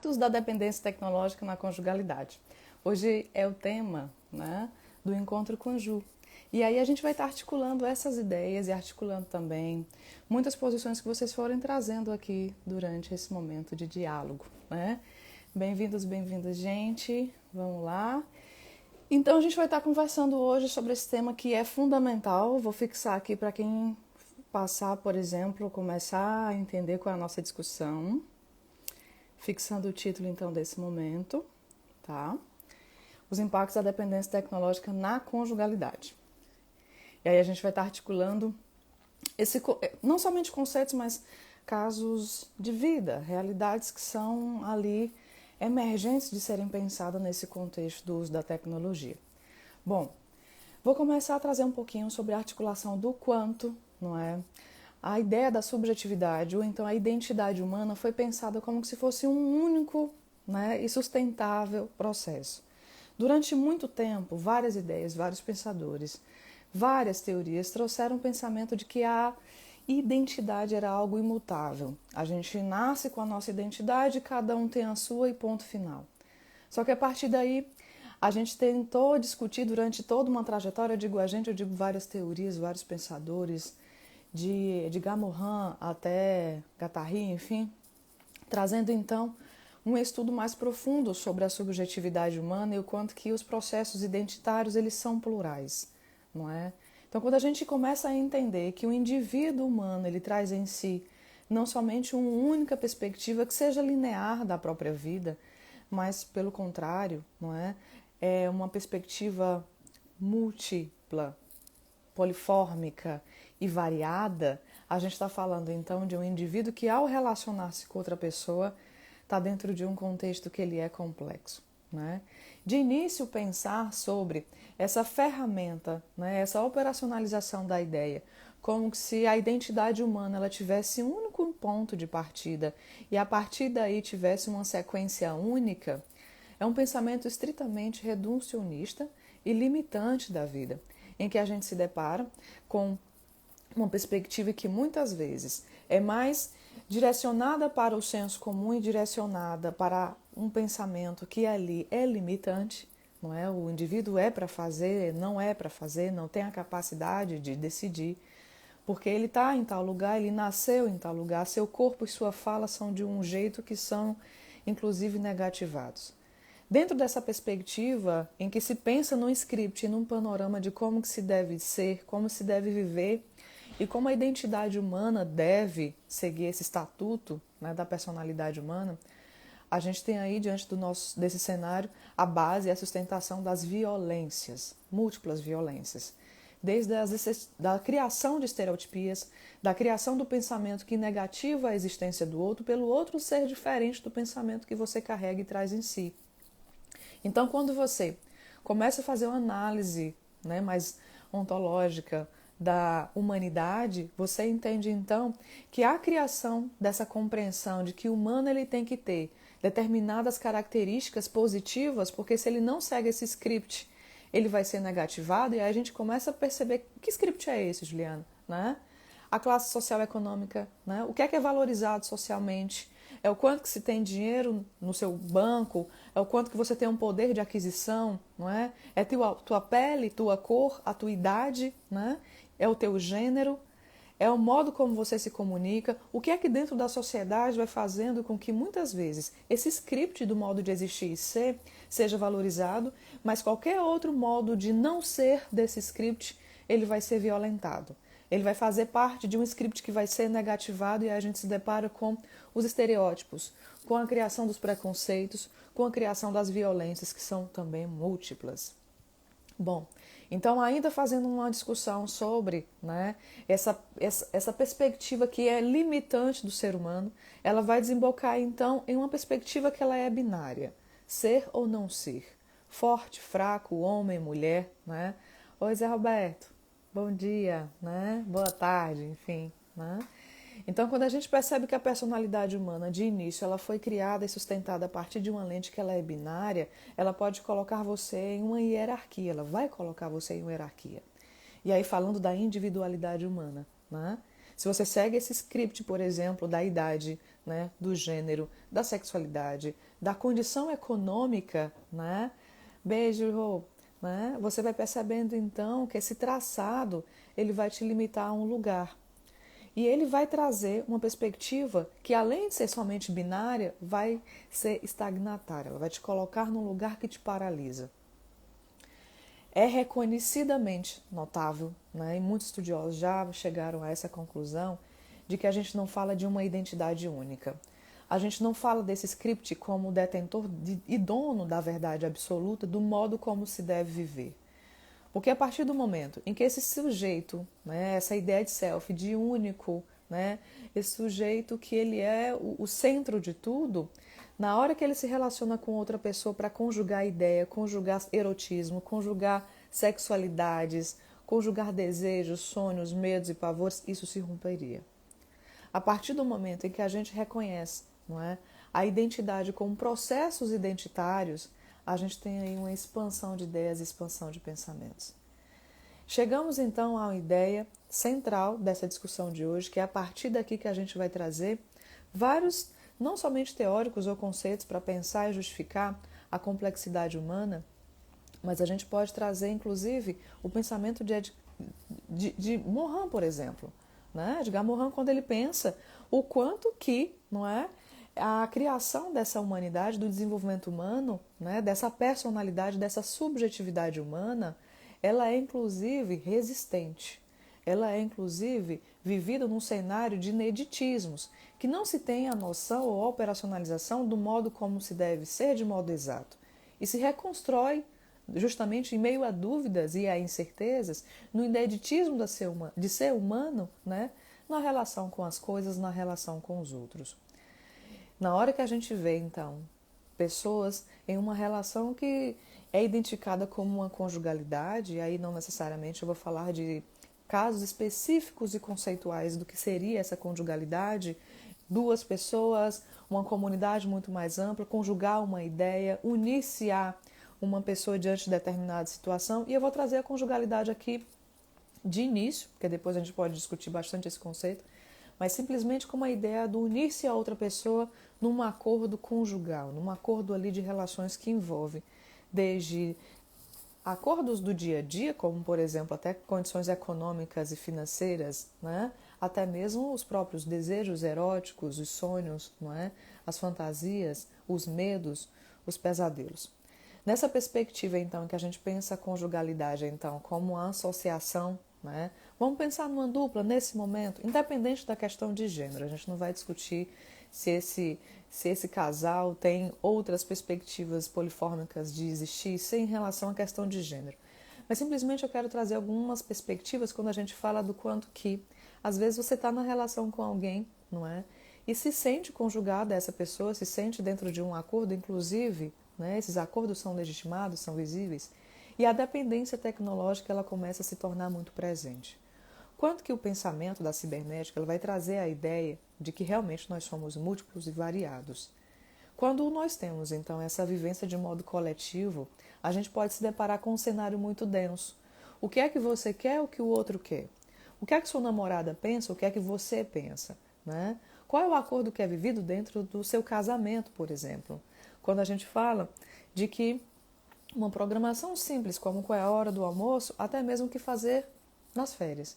Impactos da dependência tecnológica na conjugalidade. Hoje é o tema, né, do encontro com Ju. E aí a gente vai estar articulando essas ideias e articulando também muitas posições que vocês forem trazendo aqui durante esse momento de diálogo, né? Bem-vindos, bem-vindas, gente. Vamos lá. Então a gente vai estar conversando hoje sobre esse tema que é fundamental. Vou fixar aqui para quem passar, por exemplo, começar a entender qual é a nossa discussão. Fixando o título, então, desse momento, tá? Os impactos da dependência tecnológica na conjugalidade. E aí a gente vai estar articulando não somente conceitos, mas casos de vida, realidades que são ali emergentes de serem pensadas nesse contexto do uso da tecnologia. Bom, vou começar a trazer um pouquinho sobre a articulação do quanto, não é? A ideia da subjetividade, ou então a identidade humana, foi pensada como se fosse um único, né, e sustentável processo. Durante muito tempo, várias ideias, vários pensadores, várias teorias trouxeram o pensamento de que a identidade era algo imutável. A gente nasce com a nossa identidade, cada um tem a sua e ponto final. Só que a partir daí, a gente tentou discutir durante toda uma trajetória, eu digo várias teorias, vários pensadores, de Gamorran até Guattari, enfim, trazendo então um estudo mais profundo sobre a subjetividade humana e o quanto que os processos identitários eles são plurais, não é? Então, quando a gente começa a entender que o indivíduo humano ele traz em si não somente uma única perspectiva que seja linear da própria vida, mas pelo contrário, não é? É uma perspectiva múltipla, polifórmica e variada, a gente está falando então de um indivíduo que ao relacionar-se com outra pessoa está dentro de um contexto que ele é complexo, né? De início, pensar sobre essa ferramenta, né, essa operacionalização da ideia, como se a identidade humana ela tivesse um único ponto de partida e a partir daí tivesse uma sequência única, é um pensamento estritamente reducionista e limitante da vida, em que a gente se depara com uma perspectiva que muitas vezes é mais direcionada para o senso comum e direcionada para um pensamento que ali é limitante, não é? O indivíduo é para fazer, não é para fazer, não tem a capacidade de decidir, porque ele está em tal lugar, ele nasceu em tal lugar, seu corpo e sua fala são de um jeito que são, inclusive, negativados. Dentro dessa perspectiva, em que se pensa num script, num panorama de como que se deve ser, como se deve viver, e como a identidade humana deve seguir esse estatuto, né, da personalidade humana, a gente tem aí, diante desse cenário, a base e a sustentação das violências, múltiplas violências. Desde da criação de estereotipias, da criação do pensamento que negativa a existência do outro, pelo outro ser diferente do pensamento que você carrega e traz em si. Então, quando você começa a fazer uma análise, né, mais ontológica, da humanidade, você entende então que a criação dessa compreensão de que o humano ele tem que ter determinadas características positivas, porque se ele não segue esse script, ele vai ser negativado, e aí a gente começa a perceber que script é esse, Juliana, né? A classe social econômica, né? O que é valorizado socialmente? É o quanto que se tem dinheiro no seu banco, é o quanto que você tem um poder de aquisição, não é? É tua pele, tua cor, a tua idade, né? É o teu gênero, é o modo como você se comunica, o que é que dentro da sociedade vai fazendo com que muitas vezes esse script do modo de existir e ser seja valorizado, mas qualquer outro modo de não ser desse script, ele vai ser violentado. Ele vai fazer parte de um script que vai ser negativado e aí a gente se depara com os estereótipos, com a criação dos preconceitos, com a criação das violências, que são também múltiplas. Bom, então ainda fazendo uma discussão sobre, né, essa perspectiva que é limitante do ser humano, ela vai desembocar então em uma perspectiva que ela é binária, ser ou não ser, forte, fraco, homem, mulher, né? Oi, Zé Roberto, bom dia, né? Boa tarde, enfim, né? Então, quando a gente percebe que a personalidade humana, de início, ela foi criada e sustentada a partir de uma lente que ela é binária, ela pode colocar você em uma hierarquia, ela vai colocar você em uma hierarquia. E aí, falando da individualidade humana, né? Se você segue esse script, por exemplo, da idade, né, do gênero, da sexualidade, da condição econômica, né, beijo, Rô, né, você vai percebendo então que esse traçado ele vai te limitar a um lugar. E ele vai trazer uma perspectiva que, além de ser somente binária, vai ser estagnatária. Ela vai te colocar num lugar que te paralisa. É reconhecidamente notável, né? E muitos estudiosos já chegaram a essa conclusão de que a gente não fala de uma identidade única. A gente não fala desse script como detentor e dono da verdade absoluta do modo como se deve viver. Porque a partir do momento em que esse sujeito, né, essa ideia de self, de único, né, esse sujeito que ele é o centro de tudo, na hora que ele se relaciona com outra pessoa para conjugar ideia, conjugar erotismo, conjugar sexualidades, conjugar desejos, sonhos, medos e pavores, isso se romperia. A partir do momento em que a gente reconhece, não é, a identidade como processos identitários, a gente tem aí uma expansão de ideias, expansão de pensamentos. Chegamos então à ideia central dessa discussão de hoje, que é a partir daqui que a gente vai trazer vários, não somente teóricos ou conceitos para pensar e justificar a complexidade humana, mas a gente pode trazer inclusive o pensamento de Morin, por exemplo. Né? Edgar Morin, quando ele pensa o quanto que, não é, a criação dessa humanidade, do desenvolvimento humano, né, dessa personalidade, dessa subjetividade humana, ela é inclusive resistente. Ela é inclusive vivida num cenário de ineditismos, que não se tem a noção ou a operacionalização do modo como se deve ser de modo exato. E se reconstrói justamente em meio a dúvidas e a incertezas, no ineditismo de ser humano, né, na relação com as coisas, na relação com os outros. Na hora que a gente vê, então, pessoas em uma relação que é identificada como uma conjugalidade, e aí não necessariamente eu vou falar de casos específicos e conceituais do que seria essa conjugalidade, duas pessoas, uma comunidade muito mais ampla, conjugar uma ideia, unir-se a uma pessoa diante de determinada situação, e eu vou trazer a conjugalidade aqui de início, porque depois a gente pode discutir bastante esse conceito, mas simplesmente como a ideia do unir-se a outra pessoa num acordo conjugal, num acordo ali de relações que envolve desde acordos do dia a dia, como por exemplo até condições econômicas e financeiras, né? Até mesmo os próprios desejos eróticos, os sonhos, não é? As fantasias, os medos, os pesadelos. Nessa perspectiva, então, que a gente pensa a conjugalidade, então, como uma associação, né? Vamos pensar numa dupla nesse momento, independente da questão de gênero. A gente não vai discutir se esse casal tem outras perspectivas polifórmicas de existir sem relação à questão de gênero. Mas simplesmente eu quero trazer algumas perspectivas quando a gente fala do quanto que, às vezes, você está na relação com alguém, não é? E se sente conjugada a essa pessoa, se sente dentro de um acordo, inclusive, né? Esses acordos são legitimados, são visíveis, e a dependência tecnológica ela começa a se tornar muito presente. Quanto que o pensamento da cibernética ela vai trazer a ideia de que realmente nós somos múltiplos e variados. Quando nós temos, então, essa vivência de modo coletivo, a gente pode se deparar com um cenário muito denso. O que é que você quer, o que o outro quer? O que é que sua namorada pensa, o que é que você pensa? Né? Qual é o acordo que é vivido dentro do seu casamento, por exemplo? Quando a gente fala de que uma programação simples, como qual é a hora do almoço, até mesmo o que fazer nas férias.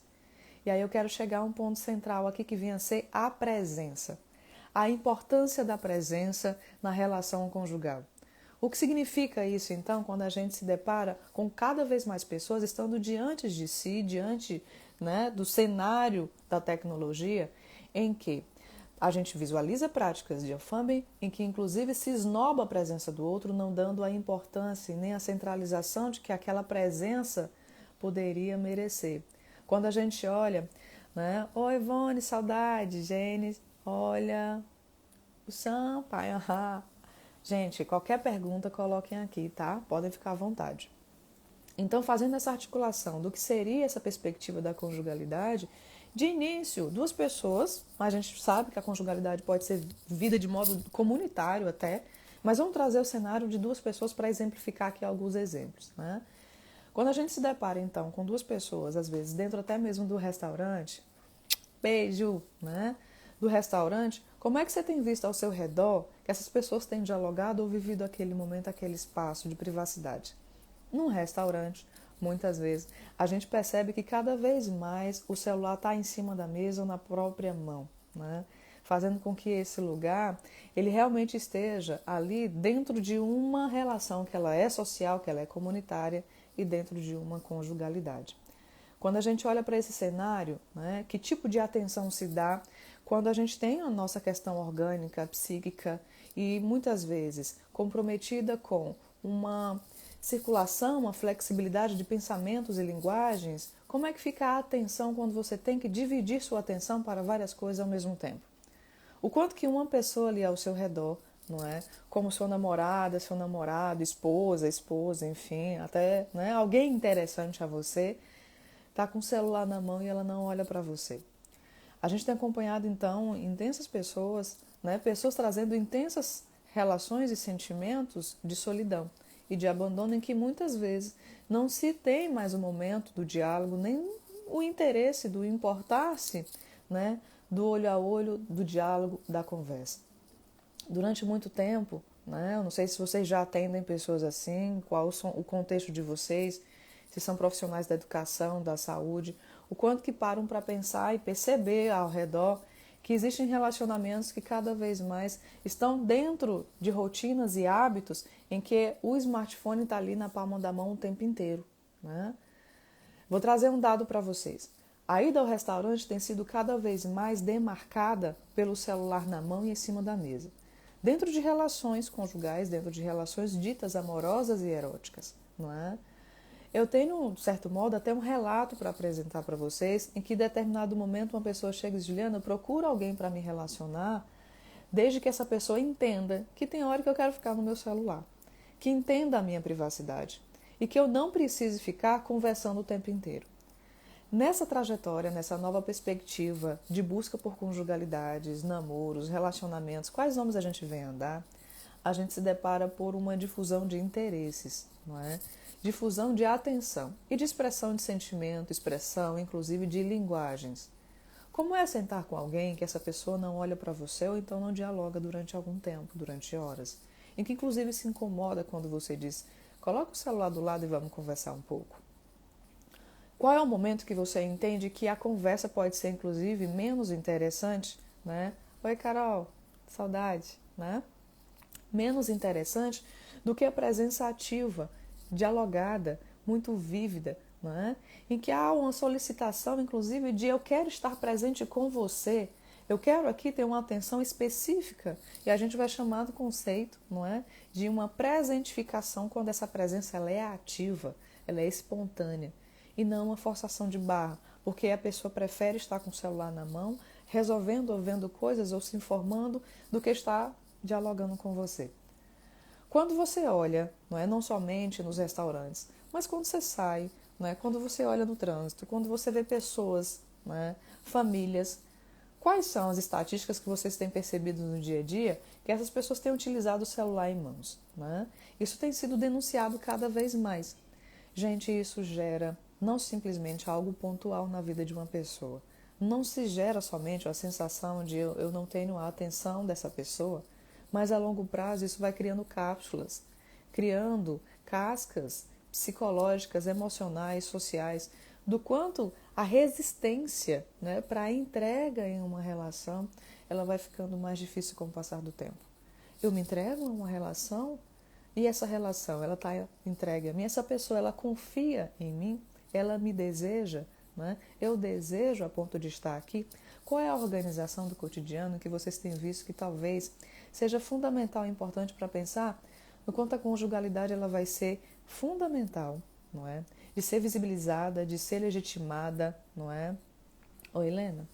E aí eu quero chegar a um ponto central aqui que vinha a ser a presença. A importância da presença na relação conjugal. O que significa isso, então, quando a gente se depara com cada vez mais pessoas estando diante de si, diante, né, do cenário da tecnologia, em que a gente visualiza práticas de infame em que inclusive se esnoba a presença do outro, não dando a importância nem a centralização de que aquela presença poderia merecer. Quando a gente olha, né? Oi, Ivone, saudade, Gene, olha, o Sampaio, Gente, qualquer pergunta coloquem aqui, tá? Podem ficar à vontade. Então, fazendo essa articulação do que seria essa perspectiva da conjugalidade, de início, duas pessoas, a gente sabe que a conjugalidade pode ser vivida de modo comunitário até, mas vamos trazer o cenário de duas pessoas para exemplificar aqui alguns exemplos, né? Quando a gente se depara, então, com duas pessoas, às vezes, dentro até mesmo do restaurante, beijo, né? Do restaurante, como é que você tem visto ao seu redor que essas pessoas têm dialogado ou vivido aquele momento, aquele espaço de privacidade? Num restaurante, muitas vezes, a gente percebe que cada vez mais o celular está em cima da mesa ou na própria mão, né? Fazendo com que esse lugar ele realmente esteja ali dentro de uma relação que ela é social, que ela é comunitária e dentro de uma conjugalidade. Quando a gente olha para esse cenário, né, que tipo de atenção se dá quando a gente tem a nossa questão orgânica, psíquica e muitas vezes comprometida com uma circulação, uma flexibilidade de pensamentos e linguagens, como é que fica a atenção quando você tem que dividir sua atenção para várias coisas ao mesmo tempo? O quanto que uma pessoa ali ao seu redor, não é? Como sua namorada, seu namorado, esposa, enfim, até, né, alguém interessante a você, está com o celular na mão e ela não olha para você. A gente tem acompanhado, então, intensas pessoas, né, pessoas trazendo intensas relações e sentimentos de solidão e de abandono em que muitas vezes não se tem mais o momento do diálogo, nem o interesse do importar-se, né, do olho a olho, do diálogo, da conversa. Durante muito tempo, né, eu não sei se vocês já atendem pessoas assim, qual o contexto de vocês, se são profissionais da educação, da saúde, o quanto que param para pensar e perceber ao redor que existem relacionamentos que cada vez mais estão dentro de rotinas e hábitos em que o smartphone está ali na palma da mão o tempo inteiro, né? Vou trazer um dado para vocês. A ida ao restaurante tem sido cada vez mais demarcada pelo celular na mão e em cima da mesa. Dentro de relações conjugais, dentro de relações ditas amorosas e eróticas, não é? Eu tenho, de certo modo, até um relato para apresentar para vocês, em que em determinado momento uma pessoa chega e diz: Juliana, eu procuro alguém para me relacionar, desde que essa pessoa entenda que tem hora que eu quero ficar no meu celular, que entenda a minha privacidade e que eu não precise ficar conversando o tempo inteiro. Nessa trajetória, nessa nova perspectiva de busca por conjugalidades, namoros, relacionamentos, quais nomes a gente vem andar, a gente se depara por uma difusão de interesses, não é? Difusão de atenção e de expressão de sentimento, expressão inclusive de linguagens. Como é sentar com alguém que essa pessoa não olha para você ou então não dialoga durante algum tempo, durante horas, em que inclusive se incomoda quando você diz: coloca o celular do lado e vamos conversar um pouco. Qual é o momento que você entende que a conversa pode ser inclusive menos interessante, né? Oi, Carol, saudade, né? Menos interessante do que a presença ativa, dialogada, muito vívida, não é? Em que há uma solicitação, inclusive, de eu quero estar presente com você, eu quero aqui ter uma atenção específica, e a gente vai chamar do conceito, não é? De uma presentificação, quando essa presença ela é ativa, ela é espontânea, e não uma forçação de barra, porque a pessoa prefere estar com o celular na mão, resolvendo ou vendo coisas ou se informando, do que estar dialogando com você. Quando você olha, não somente nos restaurantes, mas quando você sai, quando você olha no trânsito, quando você vê pessoas, famílias, quais são as estatísticas que vocês têm percebido no dia a dia que essas pessoas têm utilizado o celular em mãos? Isso tem sido denunciado cada vez mais. Gente, isso gera não simplesmente algo pontual na vida de uma pessoa. Não se gera somente a sensação de eu não tenho a atenção dessa pessoa, mas a longo prazo isso vai criando cápsulas, criando cascas psicológicas, emocionais, sociais, do quanto a resistência, para a entrega em uma relação, ela vai ficando mais difícil com o passar do tempo. Eu me entrego a uma relação e essa relação ela está entregue a mim, essa pessoa ela confia em mim, ela me deseja, eu desejo a ponto de estar aqui. Qual é a organização do cotidiano que vocês têm visto que talvez seja fundamental e importante para pensar no quanto a conjugalidade ela vai ser fundamental, não é? De ser visibilizada, de ser legitimada, não é? Ô Helena,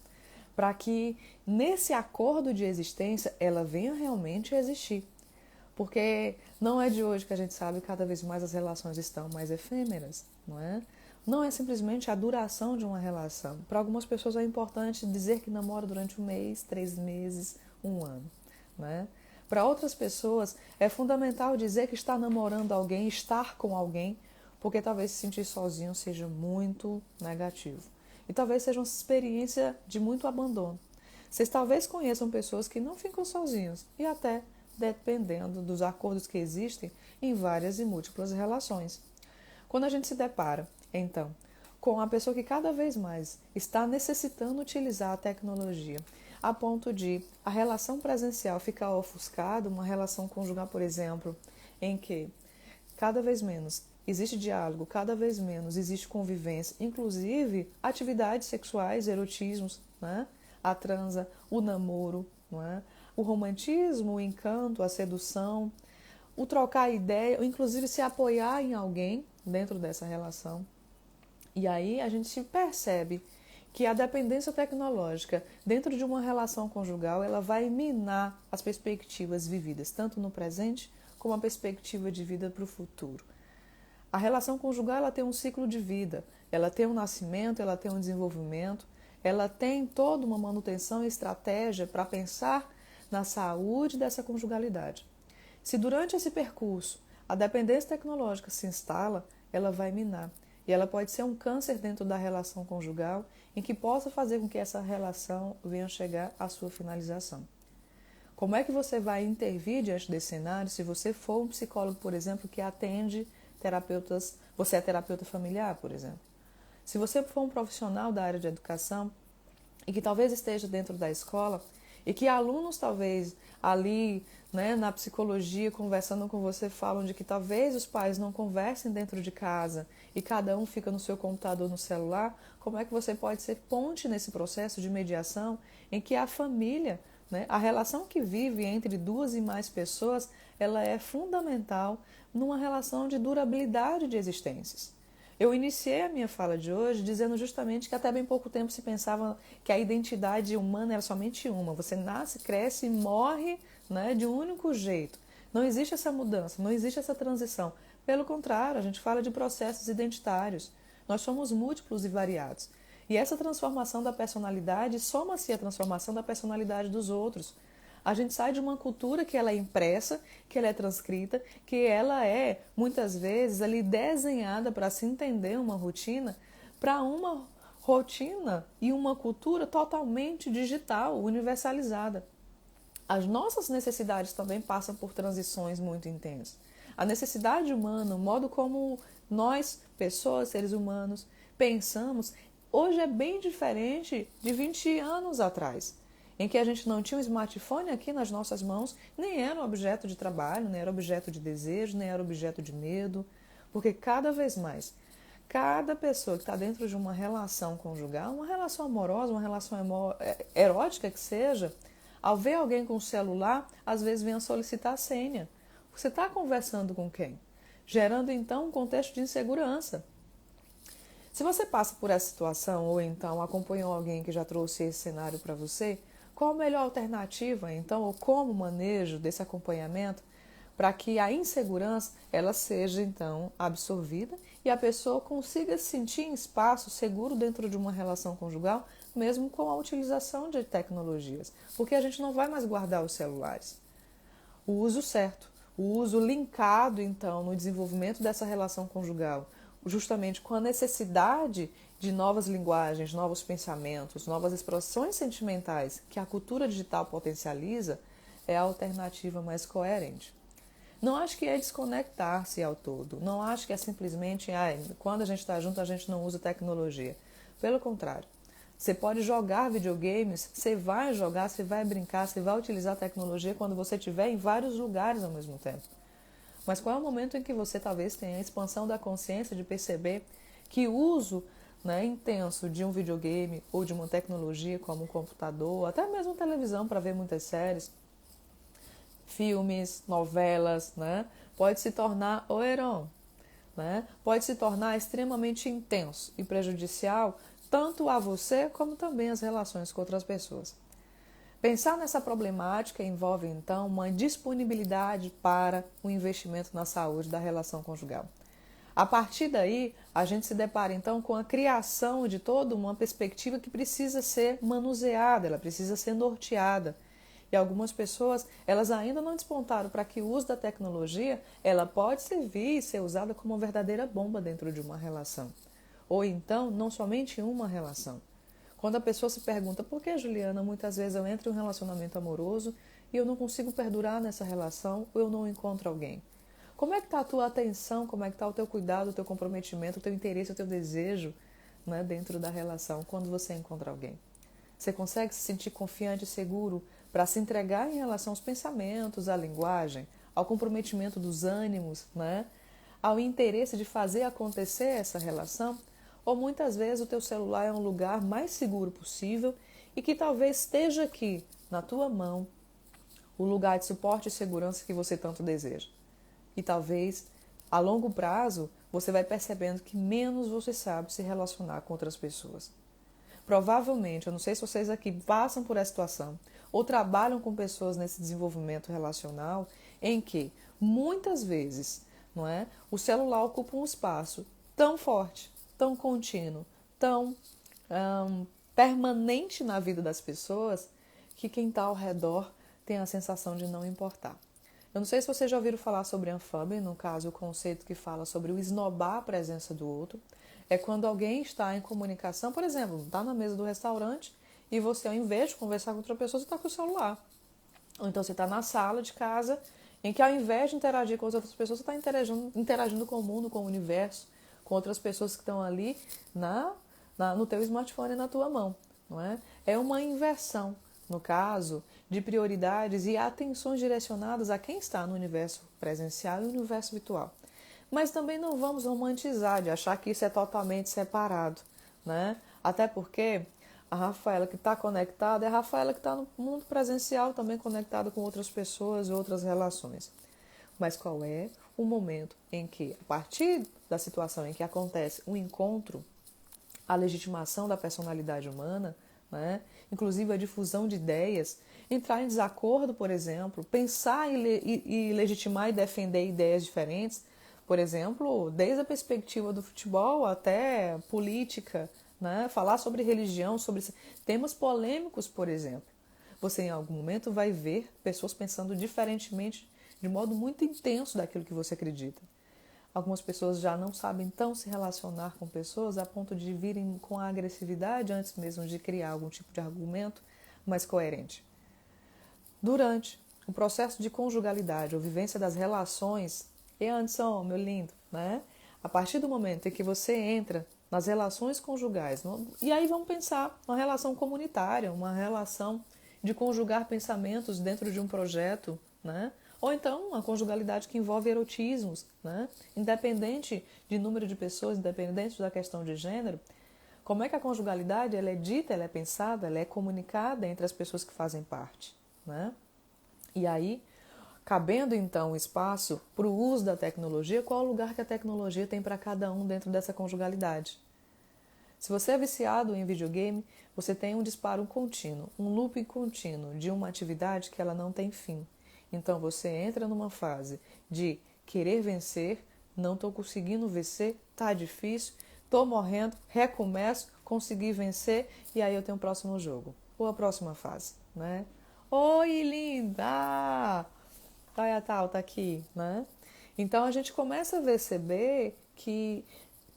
para que nesse acordo de existência ela venha realmente a existir. Porque não é de hoje que a gente sabe que cada vez mais as relações estão mais efêmeras, não é? Não é simplesmente a duração de uma relação. Para algumas pessoas é importante dizer que namora durante 1 mês, 3 meses, 1 ano, né? Para outras pessoas é fundamental dizer que está namorando alguém, estar com alguém, porque talvez se sentir sozinho seja muito negativo. e talvez seja uma experiência de muito abandono. Vocês talvez conheçam pessoas que não ficam sozinhos e até dependendo dos acordos que existem em várias e múltiplas relações. Quando a gente se depara, então, com a pessoa que cada vez mais está necessitando utilizar a tecnologia, a ponto de a relação presencial ficar ofuscada, uma relação conjugal, por exemplo, em que cada vez menos existe diálogo, cada vez menos existe convivência, inclusive atividades sexuais, erotismos, né? A transa, o namoro, não é? O romantismo, o encanto, a sedução, o trocar ideia, inclusive se apoiar em alguém dentro dessa relação. E aí a gente percebe que a dependência tecnológica dentro de uma relação conjugal, ela vai minar as perspectivas vividas, tanto no presente como a perspectiva de vida para o futuro. A relação conjugal, ela tem um ciclo de vida, ela tem um nascimento, ela tem um desenvolvimento, ela tem toda uma manutenção e estratégia para pensar na saúde dessa conjugalidade. Se durante esse percurso a dependência tecnológica se instala, ela vai minar. E ela pode ser um câncer dentro da relação conjugal, em que possa fazer com que essa relação venha chegar à sua finalização. Como é que você vai intervir diante desse cenário se você for um psicólogo, por exemplo, que atende terapeutas, você é terapeuta familiar, por exemplo? Se você for um profissional da área de educação e que talvez esteja dentro da escola e que alunos talvez ali, né, na psicologia, conversando com você, falam de que talvez os pais não conversem dentro de casa e cada um fica no seu computador, no celular, como é que você pode ser ponte nesse processo de mediação em que a família, né, a relação que vive entre duas e mais pessoas, ela é fundamental numa relação de durabilidade de existências. Eu iniciei a minha fala de hoje dizendo justamente que até bem pouco tempo se pensava que a identidade humana era somente uma. Você nasce, cresce e morre, né, de um único jeito. Não existe essa mudança, não existe essa transição. Pelo contrário, a gente fala de processos identitários. Nós somos múltiplos e variados. E essa transformação da personalidade soma-se à transformação da personalidade dos outros. A gente sai de uma cultura que ela é impressa, que ela é transcrita, que ela é, muitas vezes, ali desenhada para se entender uma rotina, para uma rotina e uma cultura totalmente digital, universalizada. As nossas necessidades também passam por transições muito intensas. A necessidade humana, o modo como nós, pessoas, seres humanos, pensamos, hoje é bem diferente de 20 anos atrás, em que a gente não tinha um smartphone aqui nas nossas mãos, nem era objeto de trabalho, nem era objeto de desejo, nem era objeto de medo, porque cada vez mais, cada pessoa que está dentro de uma relação conjugal, uma relação amorosa, uma relação erótica que seja, ao ver alguém com o celular, às vezes vem a solicitar a senha. Você está conversando com quem? Gerando então um contexto de insegurança. Se você passa por essa situação ou então acompanhou alguém que já trouxe esse cenário para você, qual a melhor alternativa, então, ou como manejo desse acompanhamento para que a insegurança ela seja, então, absorvida e a pessoa consiga se sentir em espaço seguro dentro de uma relação conjugal, mesmo com a utilização de tecnologias, porque a gente não vai mais guardar os celulares. O uso certo, o uso linkado, então, no desenvolvimento dessa relação conjugal, justamente com a necessidade de novas linguagens, novos pensamentos, novas expressões sentimentais que a cultura digital potencializa, é a alternativa mais coerente. Não acho que é desconectar-se ao todo, não acho que é simplesmente, quando a gente está junto a gente não usa tecnologia. Pelo contrário, você pode jogar videogames, você vai jogar, você vai brincar, você vai utilizar a tecnologia quando você estiver em vários lugares ao mesmo tempo. Mas qual é o momento em que você talvez tenha a expansão da consciência de perceber que o uso, né, intenso de um videogame ou de uma tecnologia como um computador, até mesmo televisão para ver muitas séries, filmes, novelas, né, pode se tornar oerão, né, pode se tornar extremamente intenso e prejudicial tanto a você como também as relações com outras pessoas. Pensar nessa problemática envolve, então, uma disponibilidade para o investimento na saúde da relação conjugal. A partir daí, a gente se depara, então, com a criação de toda uma perspectiva que precisa ser manuseada, ela precisa ser norteada. E algumas pessoas, elas ainda não despontaram para que o uso da tecnologia, ela pode servir e ser usada como uma verdadeira bomba dentro de uma relação. Ou então, não somente em uma relação. Quando a pessoa se pergunta, por que, Juliana, muitas vezes eu entro em um relacionamento amoroso e eu não consigo perdurar nessa relação ou eu não encontro alguém? Como é que está a tua atenção, como é que está o teu cuidado, o teu comprometimento, o teu interesse, o teu desejo, né, dentro da relação quando você encontra alguém? Você consegue se sentir confiante e seguro para se entregar em relação aos pensamentos, à linguagem, ao comprometimento dos ânimos, né? Ao interesse de fazer acontecer essa relação? Ou muitas vezes o teu celular é um lugar mais seguro possível e que talvez esteja aqui, na tua mão, o lugar de suporte e segurança que você tanto deseja. E talvez, a longo prazo, você vai percebendo que menos você sabe se relacionar com outras pessoas. Provavelmente, eu não sei se vocês aqui passam por essa situação ou trabalham com pessoas nesse desenvolvimento relacional em que, muitas vezes, não é, o celular ocupa um espaço tão forte, tão contínuo, tão permanente na vida das pessoas que quem está ao redor tem a sensação de não importar. Eu não sei se vocês já ouviram falar sobre unfubbing, no caso o conceito que fala sobre o esnobar a presença do outro. É quando alguém está em comunicação, por exemplo, está na mesa do restaurante e você, ao invés de conversar com outra pessoa, você está com o celular. Ou então você está na sala de casa, em que ao invés de interagir com as outras pessoas, você está interagindo com o mundo, com o universo, com outras pessoas que estão ali no teu smartphone e na tua mão. Não é? É uma inversão, no caso, de prioridades e atenções direcionadas a quem está no universo presencial e no universo virtual. Mas também não vamos romantizar de achar que isso é totalmente separado, né? Até porque a Rafaela que está conectada é a Rafaela que está no mundo presencial também conectada com outras pessoas e outras relações. Mas qual é o momento em que, a partir da situação em que acontece um encontro, a legitimação da personalidade humana, né? Inclusive a difusão de ideias, entrar em desacordo, por exemplo, pensar e legitimar e defender ideias diferentes, por exemplo, desde a perspectiva do futebol até política, né? Falar sobre religião, sobre temas polêmicos, por exemplo. Você em algum momento vai ver pessoas pensando diferentemente, de modo muito intenso daquilo que você acredita. Algumas pessoas já não sabem tão se relacionar com pessoas a ponto de virem com a agressividade antes mesmo de criar algum tipo de argumento mais coerente. Durante o processo de conjugalidade ou vivência das relações, e Anderson, meu lindo, né? A partir do momento em que você entra nas relações conjugais, e aí vamos pensar uma relação comunitária, uma relação de conjugar pensamentos dentro de um projeto, né? Ou então uma conjugalidade que envolve erotismos, né? Independente de número de pessoas, independente da questão de gênero, como é que a conjugalidade ela é dita, ela é pensada, ela é comunicada entre as pessoas que fazem parte, né? E aí, cabendo então espaço para o uso da tecnologia, qual é o lugar que a tecnologia tem para cada um dentro dessa conjugalidade? Se você é viciado em videogame, você tem um disparo contínuo, um looping contínuo de uma atividade que ela não tem fim. Então você entra numa fase de querer vencer, não estou conseguindo vencer, tá difícil, estou morrendo, recomeço, consegui vencer e aí eu tenho o próximo jogo, ou a próxima fase, né? Oi, linda! Olha a tal, tá aqui, né? Então a gente começa a perceber que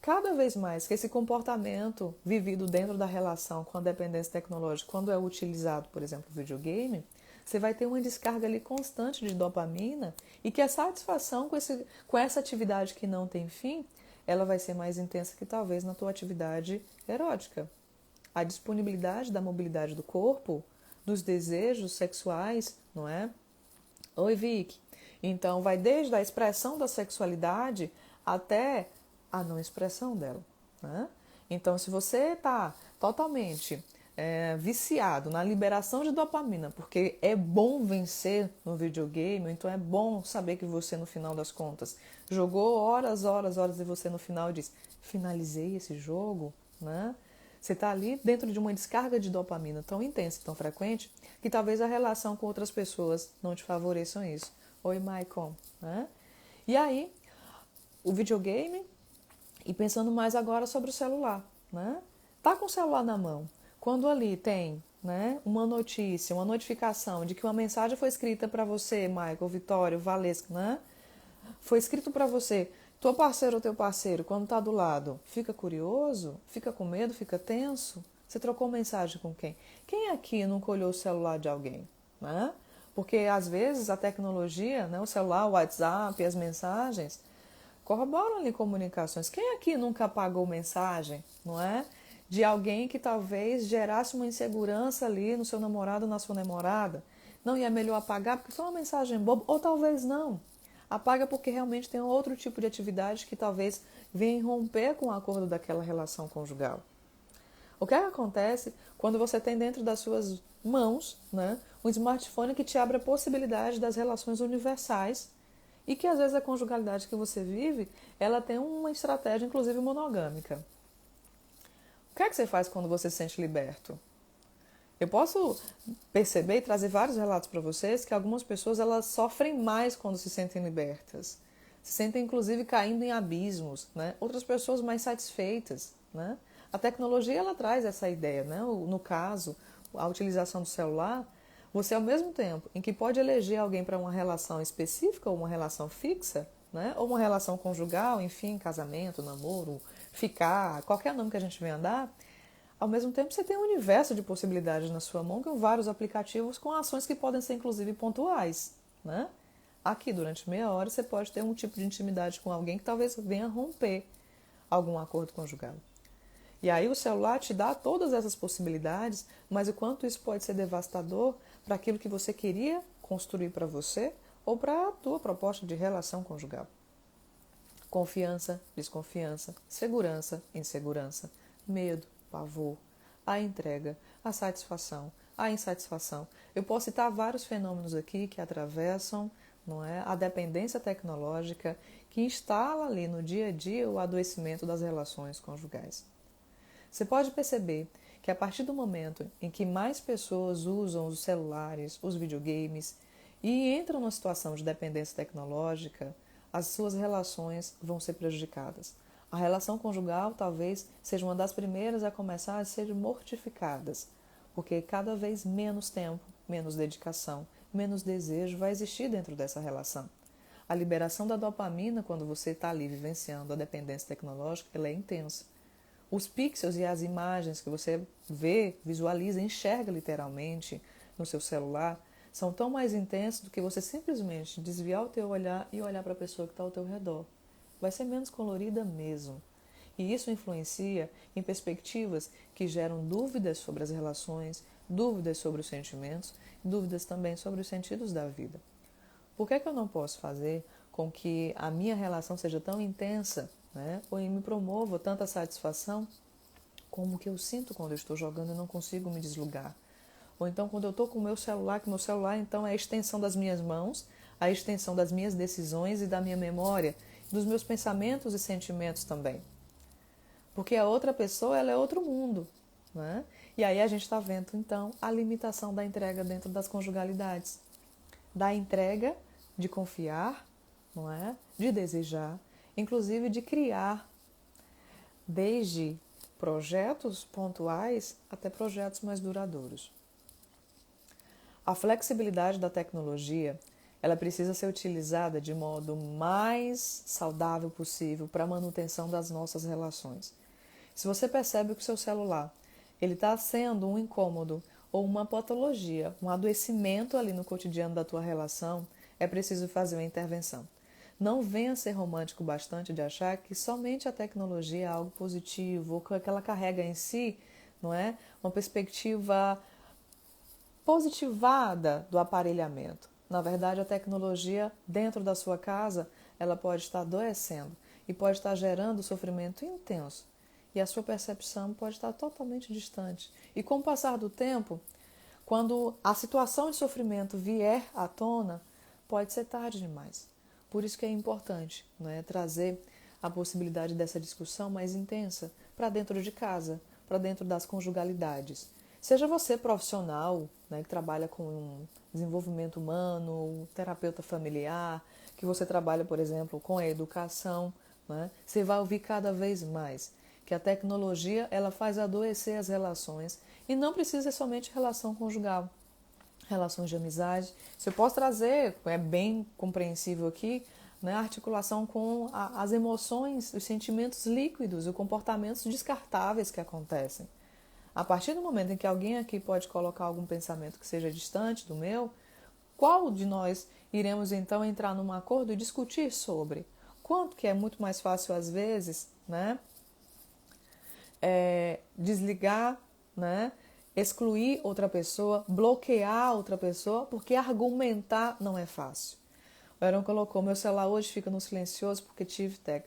cada vez mais que esse comportamento vivido dentro da relação com a dependência tecnológica, quando é utilizado, por exemplo, o videogame, você vai ter uma descarga ali constante de dopamina e que a satisfação com essa atividade que não tem fim, ela vai ser mais intensa que talvez na tua atividade erótica. A disponibilidade da mobilidade do corpo, dos desejos sexuais, não é? Oi, Vicky. Então, vai desde a expressão da sexualidade até a não expressão dela, né? Então, se você está totalmente viciado na liberação de dopamina, porque é bom vencer no videogame, então é bom saber que você, no final das contas, jogou horas e você no final diz, finalizei esse jogo, né? Você está ali dentro de uma descarga de dopamina tão intensa, tão frequente, que talvez a relação com outras pessoas não te favoreçam isso. Oi, Maicon, né? E aí, o videogame, e pensando mais agora sobre o celular, né? Tá com o celular na mão, quando ali tem, né, uma notícia, uma notificação de que uma mensagem foi escrita para você, Michael, Vitório, Valesca, né? Foi escrito para você Tua parceira ou teu parceiro, quando está do lado, fica curioso? Fica com medo? Fica tenso? Você trocou mensagem com quem? Quem aqui nunca olhou o celular de alguém? Né? Porque às vezes a tecnologia, né, o celular, o WhatsApp, as mensagens, corroboram ali comunicações. Quem aqui nunca apagou mensagem, não é? De alguém que talvez gerasse uma insegurança ali no seu namorado ou na sua namorada. Não, e é melhor apagar porque foi uma mensagem boba, ou talvez não. Apaga porque realmente tem outro tipo de atividade que talvez venha romper com o acordo daquela relação conjugal. O que acontece quando você tem dentro das suas mãos, né, um smartphone que te abre a possibilidade das relações universais e que às vezes a conjugalidade que você vive, ela tem uma estratégia inclusive monogâmica. O que é que você faz quando você se sente liberto? Eu posso perceber e trazer vários relatos para vocês que algumas pessoas elas sofrem mais quando se sentem libertas. Se sentem inclusive caindo em abismos, né? Outras pessoas mais satisfeitas, né? A tecnologia ela traz essa ideia, né? No caso, a utilização do celular, você ao mesmo tempo em que pode eleger alguém para uma relação específica ou uma relação fixa, né? Ou uma relação conjugal, enfim, casamento, namoro, ficar, qualquer nome que a gente venha dar, ao mesmo tempo, você tem um universo de possibilidades na sua mão, com vários aplicativos com ações que podem ser, inclusive, pontuais. Né? Aqui, durante meia hora, você pode ter um tipo de intimidade com alguém que talvez venha romper algum acordo conjugal. E aí o celular te dá todas essas possibilidades, mas o quanto isso pode ser devastador para aquilo que você queria construir para você ou para a tua proposta de relação conjugal. Confiança, desconfiança, segurança, insegurança, medo, pavor, a entrega, a satisfação, a insatisfação. Eu posso citar vários fenômenos aqui que atravessam, não é, a dependência tecnológica que instala ali no dia a dia o adoecimento das relações conjugais. Você pode perceber que a partir do momento em que mais pessoas usam os celulares, os videogames e entram numa situação de dependência tecnológica, as suas relações vão ser prejudicadas. A relação conjugal talvez seja uma das primeiras a começar a ser mortificadas, porque cada vez menos tempo, menos dedicação, menos desejo vai existir dentro dessa relação. A liberação da dopamina, quando você está ali vivenciando a dependência tecnológica, ela é intensa. Os pixels e as imagens que você vê, visualiza, enxerga literalmente no seu celular, são tão mais intensos do que você simplesmente desviar o teu olhar e olhar para a pessoa que está ao teu redor. Vai ser menos colorida mesmo. E isso influencia em perspectivas que geram dúvidas sobre as relações, dúvidas sobre os sentimentos, dúvidas também sobre os sentidos da vida. Por que é que eu não posso fazer com que a minha relação seja tão intensa, né? Ou me promova tanta satisfação como o que eu sinto quando eu estou jogando e não consigo me deslugar? Ou então quando eu estou com o meu celular, que meu celular então é a extensão das minhas mãos, a extensão das minhas decisões e da minha memória, dos meus pensamentos e sentimentos também. Porque a outra pessoa ela é outro mundo. Né? E aí a gente está vendo então a limitação da entrega dentro das conjugalidades. Da entrega de confiar, não é? De desejar, inclusive de criar, desde projetos pontuais até projetos mais duradouros. A flexibilidade da tecnologia, ela precisa ser utilizada de modo mais saudável possível para a manutenção das nossas relações. Se você percebe que o seu celular ele está sendo um incômodo ou uma patologia, um adoecimento ali no cotidiano da tua relação, é preciso fazer uma intervenção. Não venha ser romântico bastante de achar que somente a tecnologia é algo positivo ou que ela carrega em si, não é, uma perspectiva positivada do aparelhamento. Na verdade, a tecnologia dentro da sua casa, ela pode estar adoecendo e pode estar gerando sofrimento intenso. E a sua percepção pode estar totalmente distante. E com o passar do tempo, quando a situação de sofrimento vier à tona, pode ser tarde demais. Por isso que é importante, né, trazer a possibilidade dessa discussão mais intensa para dentro de casa, para dentro das conjugalidades. Seja você profissional, né, que trabalha com desenvolvimento humano, terapeuta familiar, que você trabalha, por exemplo, com a educação, né, você vai ouvir cada vez mais que a tecnologia ela faz adoecer as relações e não precisa ser somente relação conjugal, relações de amizade. Se eu posso trazer, é bem compreensível aqui, né? A articulação com as emoções, os sentimentos líquidos, os comportamentos descartáveis que acontecem. A partir do momento em que alguém aqui pode colocar algum pensamento que seja distante do meu, qual de nós iremos então entrar num acordo e discutir sobre? Quanto que é muito mais fácil às vezes, né? Desligar, né? Excluir outra pessoa, bloquear outra pessoa, porque argumentar não é fácil. O Heron colocou, meu celular hoje fica no silencioso porque tive tag.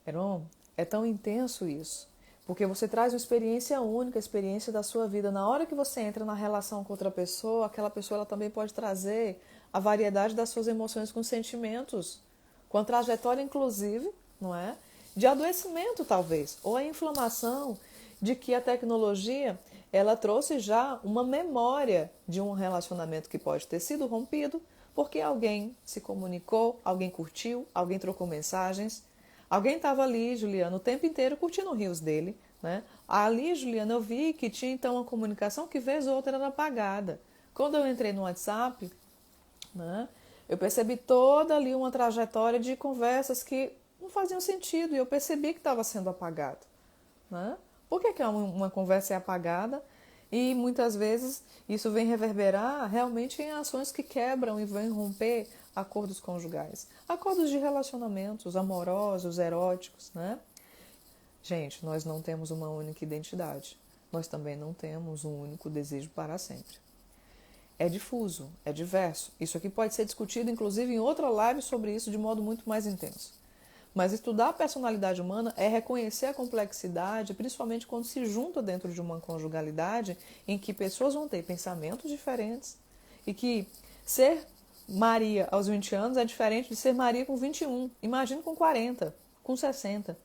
Heron, é tão intenso isso. Porque você traz uma experiência única, a experiência da sua vida. Na hora que você entra na relação com outra pessoa, aquela pessoa ela também pode trazer a variedade das suas emoções com sentimentos, com a trajetória, inclusive, não é? De adoecimento, talvez, ou a inflamação de que a tecnologia ela trouxe já uma memória de um relacionamento que pode ter sido rompido porque alguém se comunicou, alguém curtiu, alguém trocou mensagens. Alguém estava ali, Juliana, o tempo inteiro curtindo o rios dele, né? Ali, Juliana, eu vi que tinha então uma comunicação que vez ou outra era apagada. Quando eu entrei no WhatsApp, né, eu percebi toda ali uma trajetória de conversas que não faziam sentido e eu percebi que estava sendo apagado, né? Por que uma conversa é apagada? E muitas vezes isso vem reverberar realmente em ações que quebram e vêm romper acordos conjugais. Acordos de relacionamentos amorosos, eróticos, né? Gente, nós não temos uma única identidade. Nós também não temos um único desejo para sempre. É difuso, é diverso. Isso aqui pode ser discutido, inclusive, em outra live sobre isso de modo muito mais intenso. Mas estudar a personalidade humana é reconhecer a complexidade, principalmente quando se junta dentro de uma conjugalidade em que pessoas vão ter pensamentos diferentes e que ser Maria aos 20 anos é diferente de ser Maria com 21. Imagine com 40, com 60.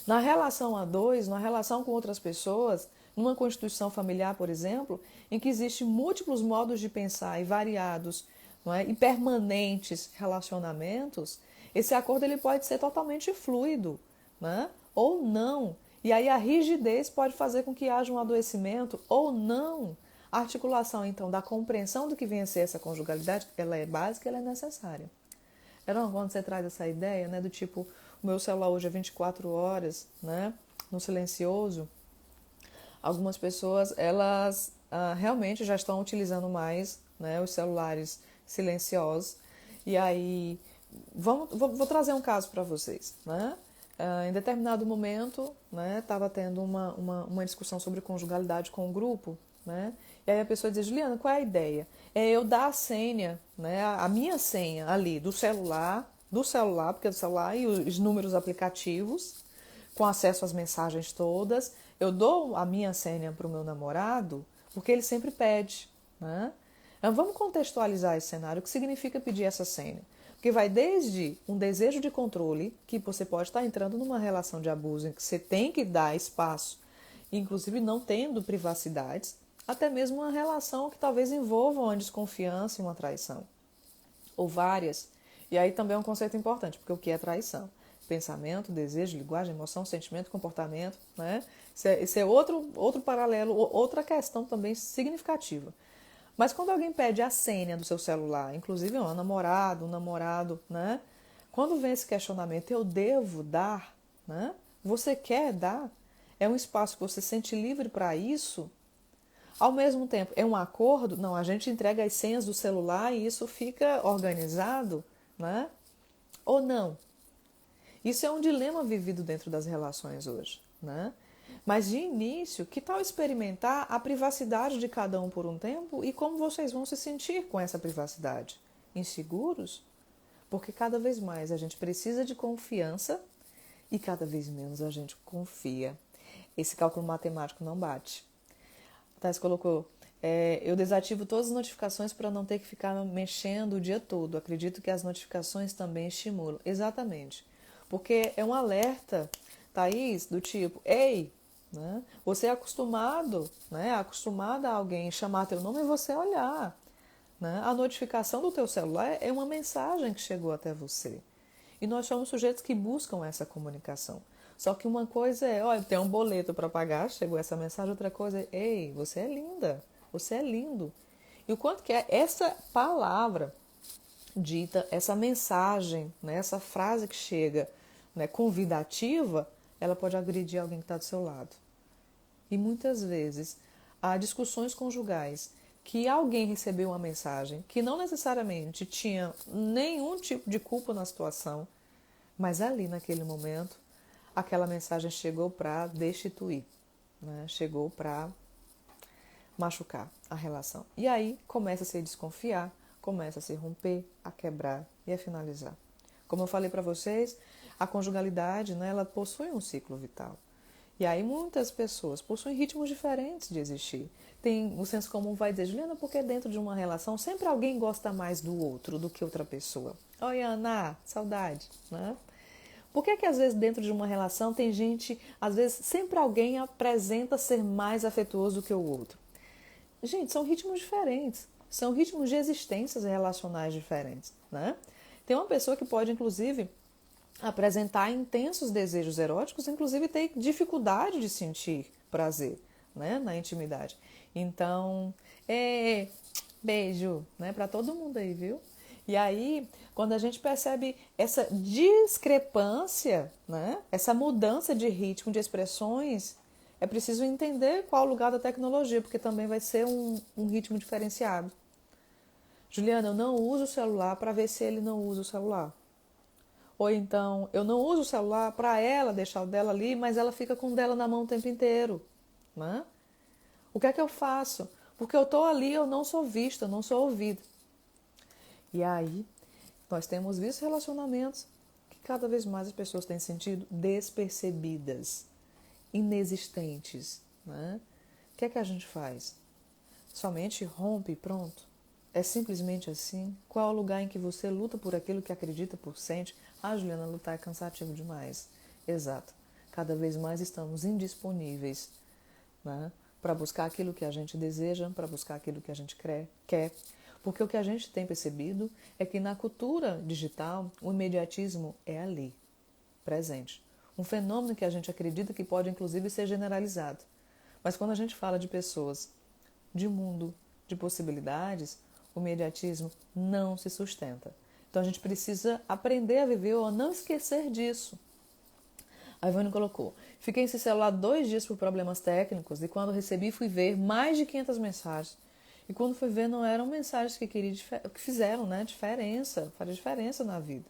Na relação a dois, na relação com outras pessoas, numa constituição familiar, por exemplo, em que existem múltiplos modos de pensar e variados, não é? E permanentes relacionamentos, esse acordo ele pode ser totalmente fluido, né? Ou não. E aí a rigidez pode fazer com que haja um adoecimento ou não. A articulação, então, da compreensão do que vem a ser essa conjugalidade, ela é básica, ela é necessária. Quando você traz essa ideia, né, do tipo, o meu celular hoje é 24 horas, né, no silencioso, algumas pessoas, elas realmente já estão utilizando mais, né, os celulares silenciosos. E aí, vou trazer um caso para vocês, né? Em determinado momento, né, estava tendo uma discussão sobre conjugalidade com o grupo, né? E aí a pessoa diz, Juliana, qual é a ideia? É eu dar a senha, né, a minha senha ali do celular, porque é do celular e os números aplicativos, com acesso às mensagens todas, eu dou a minha senha para o meu namorado, porque ele sempre pede, né? Então, vamos contextualizar esse cenário, o que significa pedir essa senha. Porque vai desde um desejo de controle, que você pode estar entrando numa relação de abuso em que você tem que dar espaço, inclusive não tendo privacidades, até mesmo uma relação que talvez envolva uma desconfiança e uma traição, ou várias. E aí também é um conceito importante, porque o que é traição? Pensamento, desejo, linguagem, emoção, sentimento, comportamento, né? Esse é outro paralelo, outra questão também significativa. Mas quando alguém pede a senha do seu celular, inclusive um namorado, né? Quando vem esse questionamento, eu devo dar, né? Você quer dar? É um espaço que você se sente livre para isso? Ao mesmo tempo, é um acordo? Não, a gente entrega as senhas do celular e isso fica organizado, né? Ou não? Isso é um dilema vivido dentro das relações hoje, né? Mas de início, que tal experimentar a privacidade de cada um por um tempo e como vocês vão se sentir com essa privacidade? Inseguros? Porque cada vez mais a gente precisa de confiança e cada vez menos a gente confia. Esse cálculo matemático não bate. A Thais colocou, eu desativo todas as notificações para não ter que ficar mexendo o dia todo. Acredito que as notificações também estimulam. Exatamente. Porque é um alerta, Thaís, do tipo, ei, né? Você é acostumado, né? Acostumada a alguém chamar teu nome e você olhar, né? A notificação do teu celular é uma mensagem que chegou até você. E nós somos sujeitos que buscam essa comunicação. Só que uma coisa é, olha, tem um boleto para pagar, chegou essa mensagem, outra coisa é, ei, você é linda, você é lindo. E o quanto que é essa palavra dita, essa mensagem, né, essa frase que chega, né, convidativa, ela pode agredir alguém que está do seu lado. E muitas vezes há discussões conjugais que alguém recebeu uma mensagem que não necessariamente tinha nenhum tipo de culpa na situação, mas ali naquele momento aquela mensagem chegou para destituir, né? Chegou para machucar a relação. E aí começa a se desconfiar, começa a se romper, a quebrar e a finalizar. Como eu falei para vocês, a conjugalidade, né, ela possui um ciclo vital. E aí muitas pessoas possuem ritmos diferentes de existir. Tem o senso comum vai dizer, Juliana, porque dentro de uma relação sempre alguém gosta mais do outro do que outra pessoa. Oi, Ana, saudade, né? Por que às vezes dentro de uma relação tem gente, às vezes sempre alguém apresenta ser mais afetuoso do que o outro? Gente, são ritmos diferentes, são ritmos de existências relacionais diferentes, né? Tem uma pessoa que pode, inclusive, apresentar intensos desejos eróticos, inclusive ter dificuldade de sentir prazer, né, na intimidade. Então, beijo, né, para todo mundo aí, viu? E aí, quando a gente percebe essa discrepância, né, essa mudança de ritmo, de expressões, é preciso entender qual o lugar da tecnologia, porque também vai ser um ritmo diferenciado. Juliana, eu não uso o celular para ver se ele não usa o celular. Ou então, eu não uso o celular para ela deixar o dela ali, mas ela fica com o dela na mão o tempo inteiro. Né? O que é que eu faço? Porque eu estou ali, eu não sou vista, eu não sou ouvida. E aí, nós temos visto relacionamentos que cada vez mais as pessoas têm sentido despercebidas, inexistentes. Né? O que é que a gente faz? Somente rompe e pronto? É simplesmente assim? Qual é o lugar em que você luta por aquilo que acredita, por sente? Ah, Juliana, lutar é cansativo demais. Exato. Cada vez mais estamos indisponíveis, né, para buscar aquilo que a gente deseja, para buscar aquilo que a gente quer. Porque o que a gente tem percebido é que na cultura digital o imediatismo é ali, presente. Um fenômeno que a gente acredita que pode inclusive ser generalizado. Mas quando a gente fala de pessoas, de mundo, de possibilidades, o imediatismo não se sustenta. Então a gente precisa aprender a viver ou a não esquecer disso. A Ivone colocou, fiquei sem celular 2 dias por problemas técnicos e quando recebi fui ver mais de 500 mensagens. E quando fui ver não eram mensagens que fizeram, né, faria diferença na vida.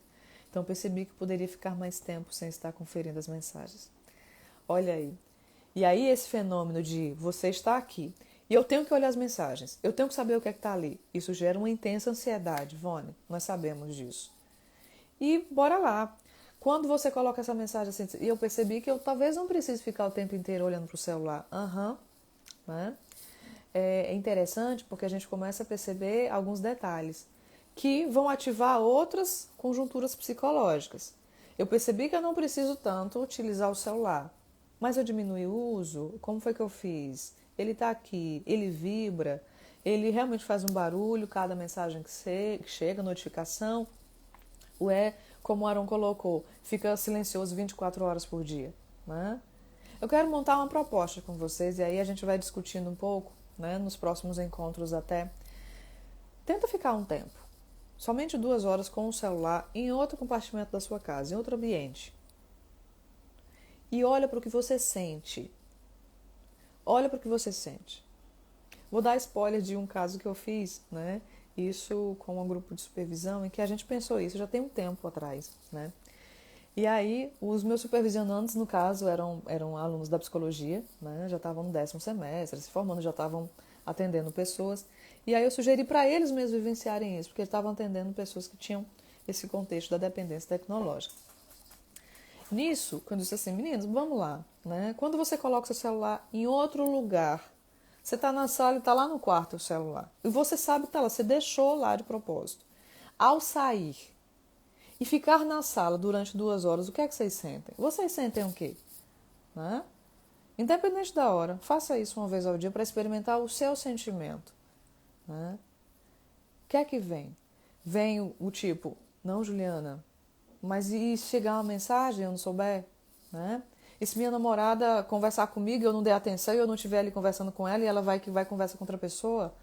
Então percebi que poderia ficar mais tempo sem estar conferindo as mensagens. Olha aí. E aí esse fenômeno de você estar aqui e eu tenho que olhar as mensagens, eu tenho que saber o que é que está ali. Isso gera uma intensa ansiedade, Ivone, nós sabemos disso. E bora lá. Quando você coloca essa mensagem assim, e eu percebi que eu talvez não precise ficar o tempo inteiro olhando para o celular. Né? É interessante porque a gente começa a perceber alguns detalhes que vão ativar outras conjunturas psicológicas. Eu percebi que eu não preciso tanto utilizar o celular, mas eu diminui o uso. Como foi que eu fiz? Ele está aqui, ele vibra, ele realmente faz um barulho, cada mensagem que chega, notificação. Como o Aaron colocou, fica silencioso 24 horas por dia. Né? Eu quero montar uma proposta com vocês e aí a gente vai discutindo um pouco, né, nos próximos encontros até. Tenta ficar um tempo, somente 2 horas com o celular em outro compartimento da sua casa, em outro ambiente. E olha para o que você sente. Olha para o que você sente. Vou dar spoiler de um caso que eu fiz, né? Isso com um grupo de supervisão, em que a gente pensou isso já tem um tempo atrás, né? E aí, os meus supervisionantes, no caso, eram alunos da psicologia, né? Já estavam no 10º semestre, se formando, já estavam atendendo pessoas. E aí eu sugeri para eles mesmos vivenciarem isso, porque eles estavam atendendo pessoas que tinham esse contexto da dependência tecnológica. Nisso, quando eu disse assim, meninos, vamos lá, né? Quando você coloca seu celular em outro lugar, você está na sala e está lá no quarto o celular, e você sabe que está lá, você deixou lá de propósito. Ao sair e ficar na sala durante 2 horas, o que é que vocês sentem? Vocês sentem o quê? Né? Independente da hora, faça isso uma vez ao dia para experimentar o seu sentimento. Né? O que é que vem? Vem o tipo, não, Juliana, mas e se chegar uma mensagem e eu não souber? Né? E se minha namorada conversar comigo e eu não der atenção e eu não estiver ali conversando com ela e ela vai conversar com outra pessoa?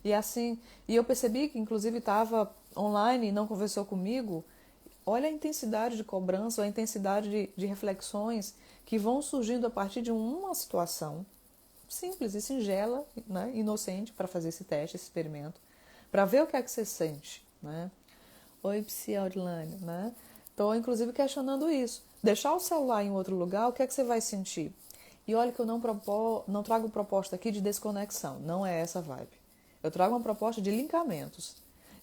E assim, e eu percebi que inclusive estava online e não conversou comigo. Olha a intensidade de cobrança, a intensidade de reflexões que vão surgindo a partir de uma situação simples e singela, né, inocente, para fazer esse teste, esse experimento, para ver o que é que você sente, né? Oi, Psi Audilane, né? Estou, inclusive, questionando isso. Deixar o celular em outro lugar, o que é que você vai sentir? E olha que eu não trago proposta aqui de desconexão, não é essa vibe. Eu trago uma proposta de linkamentos.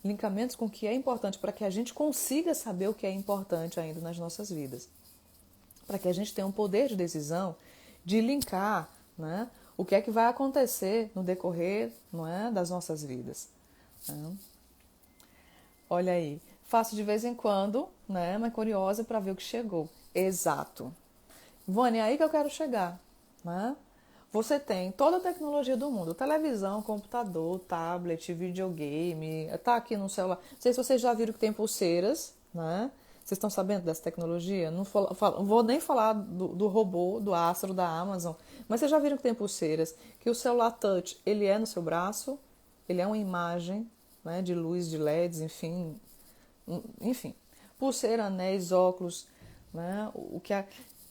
Linkamentos com o que é importante para que a gente consiga saber o que é importante ainda nas nossas vidas. Para que a gente tenha um poder de decisão de linkar, né, o que é que vai acontecer no decorrer, não é, das nossas vidas. Né? Olha aí, faço de vez em quando, né, mas curiosa para ver o que chegou. Exato. Vânia, é aí que eu quero chegar. Né? Você tem toda a tecnologia do mundo, televisão, computador, tablet, videogame, tá aqui no celular. Não sei se vocês já viram que tem pulseiras, né? Vocês estão sabendo dessa tecnologia? Não vou nem falar do robô, do Astro, da Amazon, mas vocês já viram que tem pulseiras, que o celular touch, ele é no seu braço, ele é uma imagem, né, de luz, de LEDs, enfim. Pulseira, anéis, óculos, né,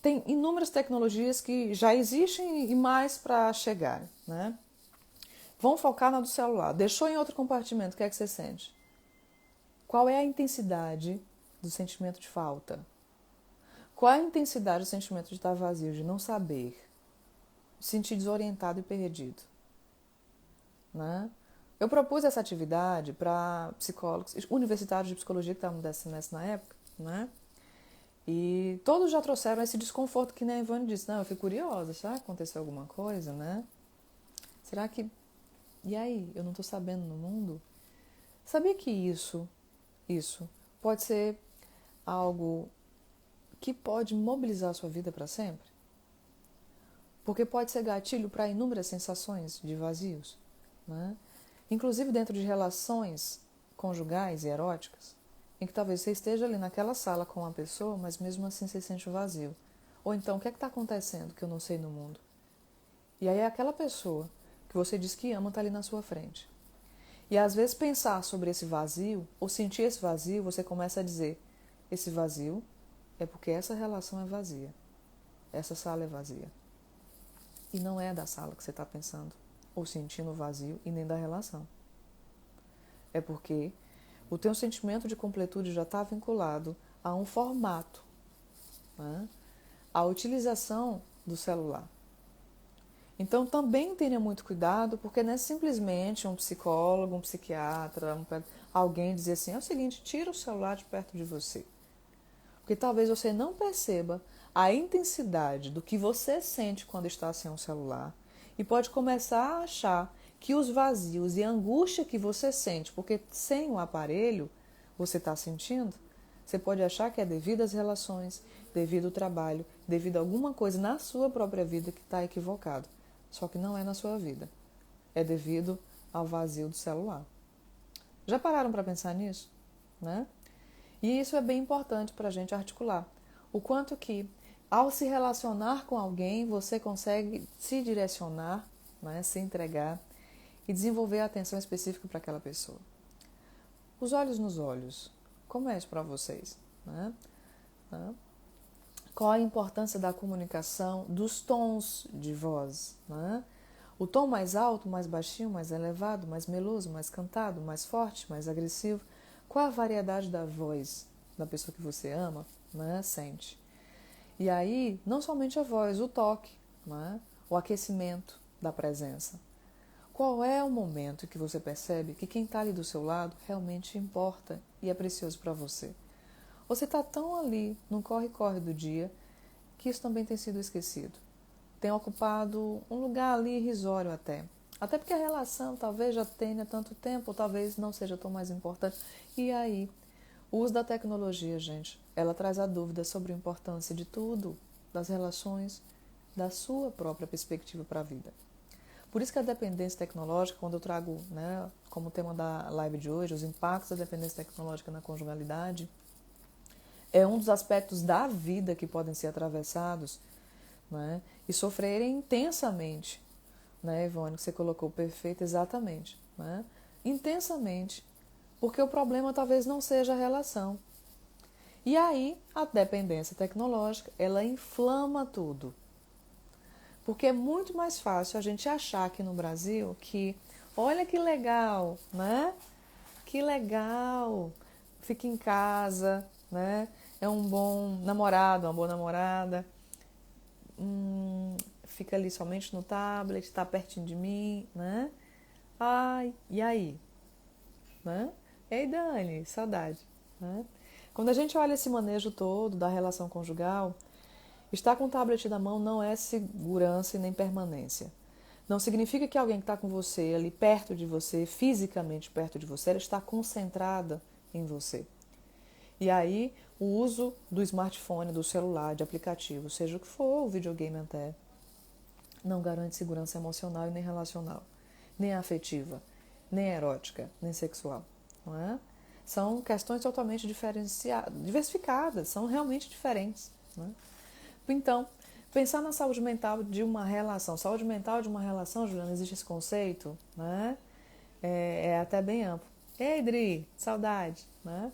tem inúmeras tecnologias que já existem e mais para chegar, né? Vamos focar na do celular. Deixou em outro compartimento, o que é que você sente? Qual é a intensidade do sentimento de falta? Qual é a intensidade do sentimento de estar vazio, de não saber? Sentir desorientado e perdido, né? Eu propus essa atividade para psicólogos, universitários de psicologia que estavam desse semestre na época, né? E todos já trouxeram esse desconforto que nem a Ivone disse. Não, eu fico curiosa, será que aconteceu alguma coisa, né? Será que... E aí, eu não estou sabendo no mundo? Sabia que isso pode ser algo que pode mobilizar a sua vida para sempre? Porque pode ser gatilho para inúmeras sensações de vazios, né? Inclusive dentro de relações conjugais e eróticas, em que talvez você esteja ali naquela sala com uma pessoa, mas mesmo assim você sente vazio. Ou então, o que é que está acontecendo que eu não sei no mundo? E aí aquela pessoa que você diz que ama está ali na sua frente. E às vezes pensar sobre esse vazio, ou sentir esse vazio, você começa a dizer, esse vazio é porque essa relação é vazia. Essa sala é vazia. E não é da sala que você está pensando, ou sentindo o vazio, e nem da relação. É porque o teu sentimento de completude já está vinculado a um formato, né? A utilização do celular. Então também tenha muito cuidado, porque não é simplesmente um psicólogo, um psiquiatra, alguém dizer assim, é o seguinte, tira o celular de perto de você. Porque talvez você não perceba a intensidade do que você sente quando está sem um celular e pode começar a achar que os vazios e a angústia que você sente, porque sem o aparelho você está sentindo, você pode achar que é devido às relações, devido ao trabalho, devido a alguma coisa na sua própria vida que está equivocado. Só que não é na sua vida. É devido ao vazio do celular. Já pararam para pensar nisso? Né? E isso é bem importante para a gente articular. O quanto que, ao se relacionar com alguém, você consegue se direcionar, né, se entregar e desenvolver a atenção específica para aquela pessoa. Os olhos nos olhos. Como é isso para vocês? Né? Qual a importância da comunicação, dos tons de voz? Né? O tom mais alto, mais baixinho, mais elevado, mais meloso, mais cantado, mais forte, mais agressivo. Qual a variedade da voz da pessoa que você ama, né, sente? E aí, não somente a voz, o toque, né, o aquecimento da presença. Qual é o momento que você percebe que quem está ali do seu lado realmente importa e é precioso para você? Você está tão ali, no corre-corre do dia, que isso também tem sido esquecido. Tem ocupado um lugar ali irrisório até. Até porque a relação talvez já tenha tanto tempo, ou talvez não seja tão mais importante. E aí, o uso da tecnologia, gente, ela traz a dúvida sobre a importância de tudo, das relações, da sua própria perspectiva para a vida. Por isso que a dependência tecnológica, quando eu trago, né, como tema da live de hoje, os impactos da dependência tecnológica na conjugalidade, é um dos aspectos da vida que podem ser atravessados, né, e sofrerem intensamente, né, Ivone, que você colocou perfeito exatamente, né? intensamente, porque o problema talvez não seja a relação. E aí, a dependência tecnológica, ela inflama tudo. Porque é muito mais fácil a gente achar aqui no Brasil que, olha que legal, né? Que legal, fica em casa, né? É um bom namorado, uma boa namorada, fica ali somente no tablet, está pertinho de mim, né? Ai, e aí? Né? Ei, Dani, saudade. Né? Quando a gente olha esse manejo todo da relação conjugal, estar com o tablet na mão não é segurança e nem permanência. Não significa que alguém que está com você ali perto de você, fisicamente perto de você, ela está concentrada em você. E aí, o uso do smartphone, do celular, de aplicativo, seja o que for, o videogame até, não garante segurança emocional e nem relacional, nem afetiva, nem erótica, nem sexual. Não é? São questões totalmente diversificadas, são realmente diferentes. Né? Então, pensar na saúde mental de uma relação. Saúde mental de uma relação, Juliana, existe esse conceito, né? É até bem amplo. Ei, Dri, saudade, né?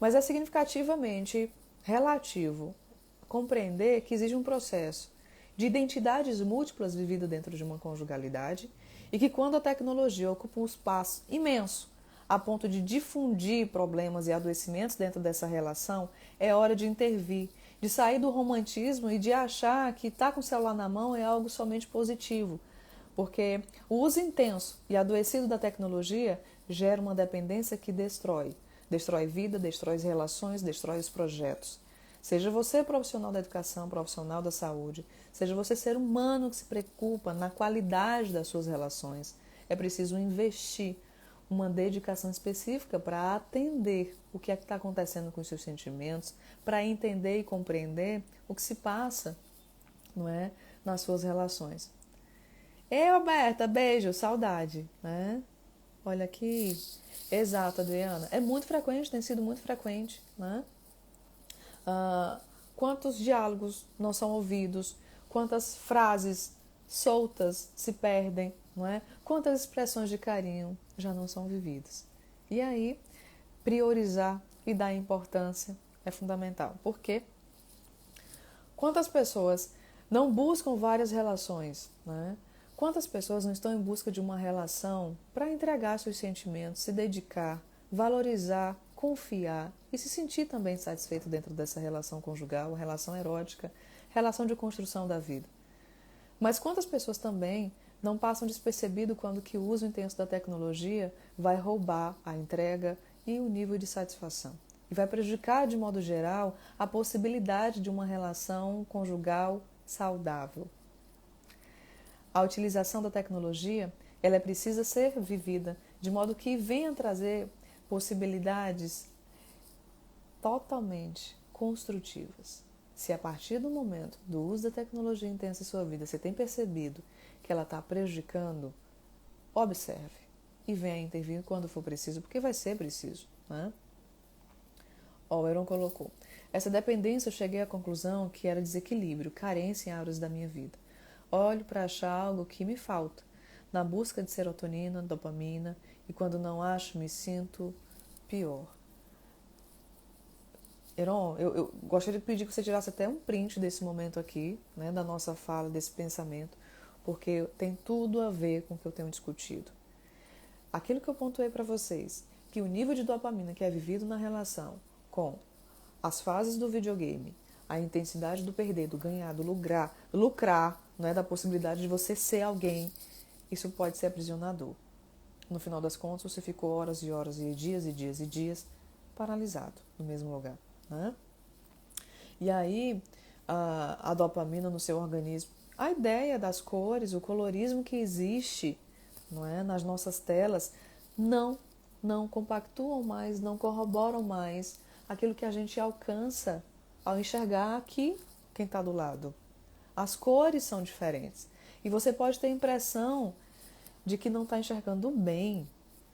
Mas é significativamente relativo compreender que existe um processo de identidades múltiplas vividas dentro de uma conjugalidade e que quando a tecnologia ocupa um espaço imenso a ponto de difundir problemas e adoecimentos dentro dessa relação, é hora de intervir, de sair do romantismo e de achar que estar com o celular na mão é algo somente positivo, porque o uso intenso e adoecido da tecnologia gera uma dependência que destrói vida, destrói as relações, destrói os projetos. Seja você profissional da educação, profissional da saúde, seja você ser humano que se preocupa na qualidade das suas relações, é preciso investir uma dedicação específica para atender o que é que está acontecendo com os seus sentimentos, para entender e compreender o que se passa, não é, nas suas relações. Ei, Roberta, beijo, saudade, né? Olha aqui. Exato, Adriana. É muito frequente, tem sido muito frequente, né? Quantos diálogos não são ouvidos, quantas frases soltas se perdem, não é? Quantas expressões de carinho já não são vividas. E aí, priorizar e dar importância é fundamental. Por quê? Quantas pessoas não buscam várias relações, né? Quantas pessoas não estão em busca de uma relação para entregar seus sentimentos, se dedicar, valorizar, confiar e se sentir também satisfeito dentro dessa relação conjugal, relação erótica, relação de construção da vida. Mas quantas pessoas também não passam despercebido quando que o uso intenso da tecnologia vai roubar a entrega e o nível de satisfação. E vai prejudicar, de modo geral, a possibilidade de uma relação conjugal saudável. A utilização da tecnologia, ela precisa ser vivida de modo que venha trazer possibilidades totalmente construtivas. Se a partir do momento do uso da tecnologia intensa em sua vida, você tem percebido que ela está prejudicando, observe e venha intervir quando for preciso, porque vai ser preciso. Né? O Heron colocou, essa dependência eu cheguei à conclusão que era desequilíbrio, carência em áreas da minha vida. Olho para achar algo que me falta, na busca de serotonina, dopamina, e quando não acho, me sinto pior. Heron, eu gostaria de pedir que você tirasse até um print desse momento aqui, né, da nossa fala, desse pensamento, porque tem tudo a ver com o que eu tenho discutido. Aquilo que eu pontuei para vocês, que o nível de dopamina que é vivido na relação com as fases do videogame, a intensidade do perder, do ganhar, do lucrar, né, da possibilidade de você ser alguém, isso pode ser aprisionador. No final das contas, você ficou horas e horas e dias e dias e dias paralisado no mesmo lugar. Né? E aí, a dopamina no seu organismo, a ideia das cores, o colorismo que existe, não é, nas nossas telas, não compactuam mais, não corroboram mais aquilo que a gente alcança ao enxergar aqui quem está do lado. As cores são diferentes. E você pode ter a impressão de que não está enxergando bem.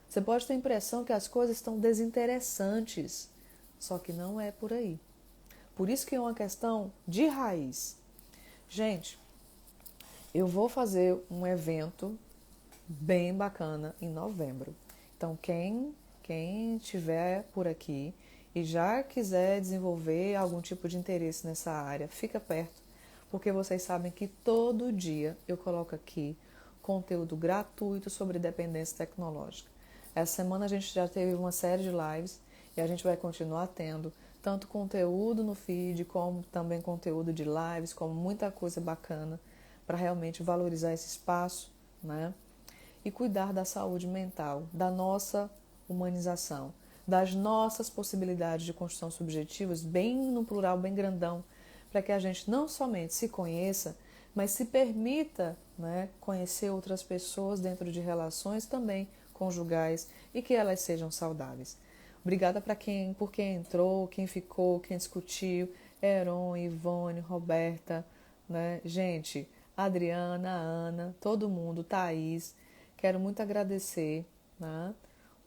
Você pode ter a impressão que as coisas estão desinteressantes. Só que não é por aí. Por isso que é uma questão de raiz. Gente, eu vou fazer um evento bem bacana em novembro. Então, quem estiver por aqui e já quiser desenvolver algum tipo de interesse nessa área, fica perto, porque vocês sabem que todo dia eu coloco aqui conteúdo gratuito sobre dependência tecnológica. Essa semana a gente já teve uma série de lives e a gente vai continuar tendo tanto conteúdo no feed, como também conteúdo de lives, como muita coisa bacana para realmente valorizar esse espaço, né? E cuidar da saúde mental, da nossa humanização, das nossas possibilidades de construção subjetivas, bem no plural, bem grandão, para que a gente não somente se conheça, mas se permita, né, conhecer outras pessoas dentro de relações também conjugais e que elas sejam saudáveis. Obrigada por quem entrou, quem ficou, quem discutiu, Heron, Ivone, Roberta, né? Gente, Adriana, Ana, todo mundo, Thaís, quero muito agradecer, né?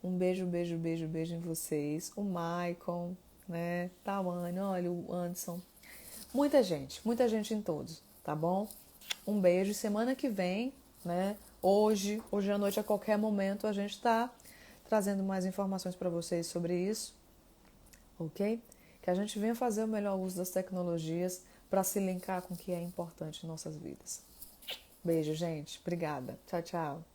Um beijo, beijo, beijo, beijo em vocês. O Maicon, né? Tawane, olha, o Anderson. Muita gente em todos, tá bom? Um beijo. Semana que vem, né? Hoje à noite, a qualquer momento, a gente tá trazendo mais informações para vocês sobre isso, ok? Que a gente venha fazer o melhor uso das tecnologias para se linkar com o que é importante em nossas vidas. Beijo, gente. Obrigada. Tchau, tchau.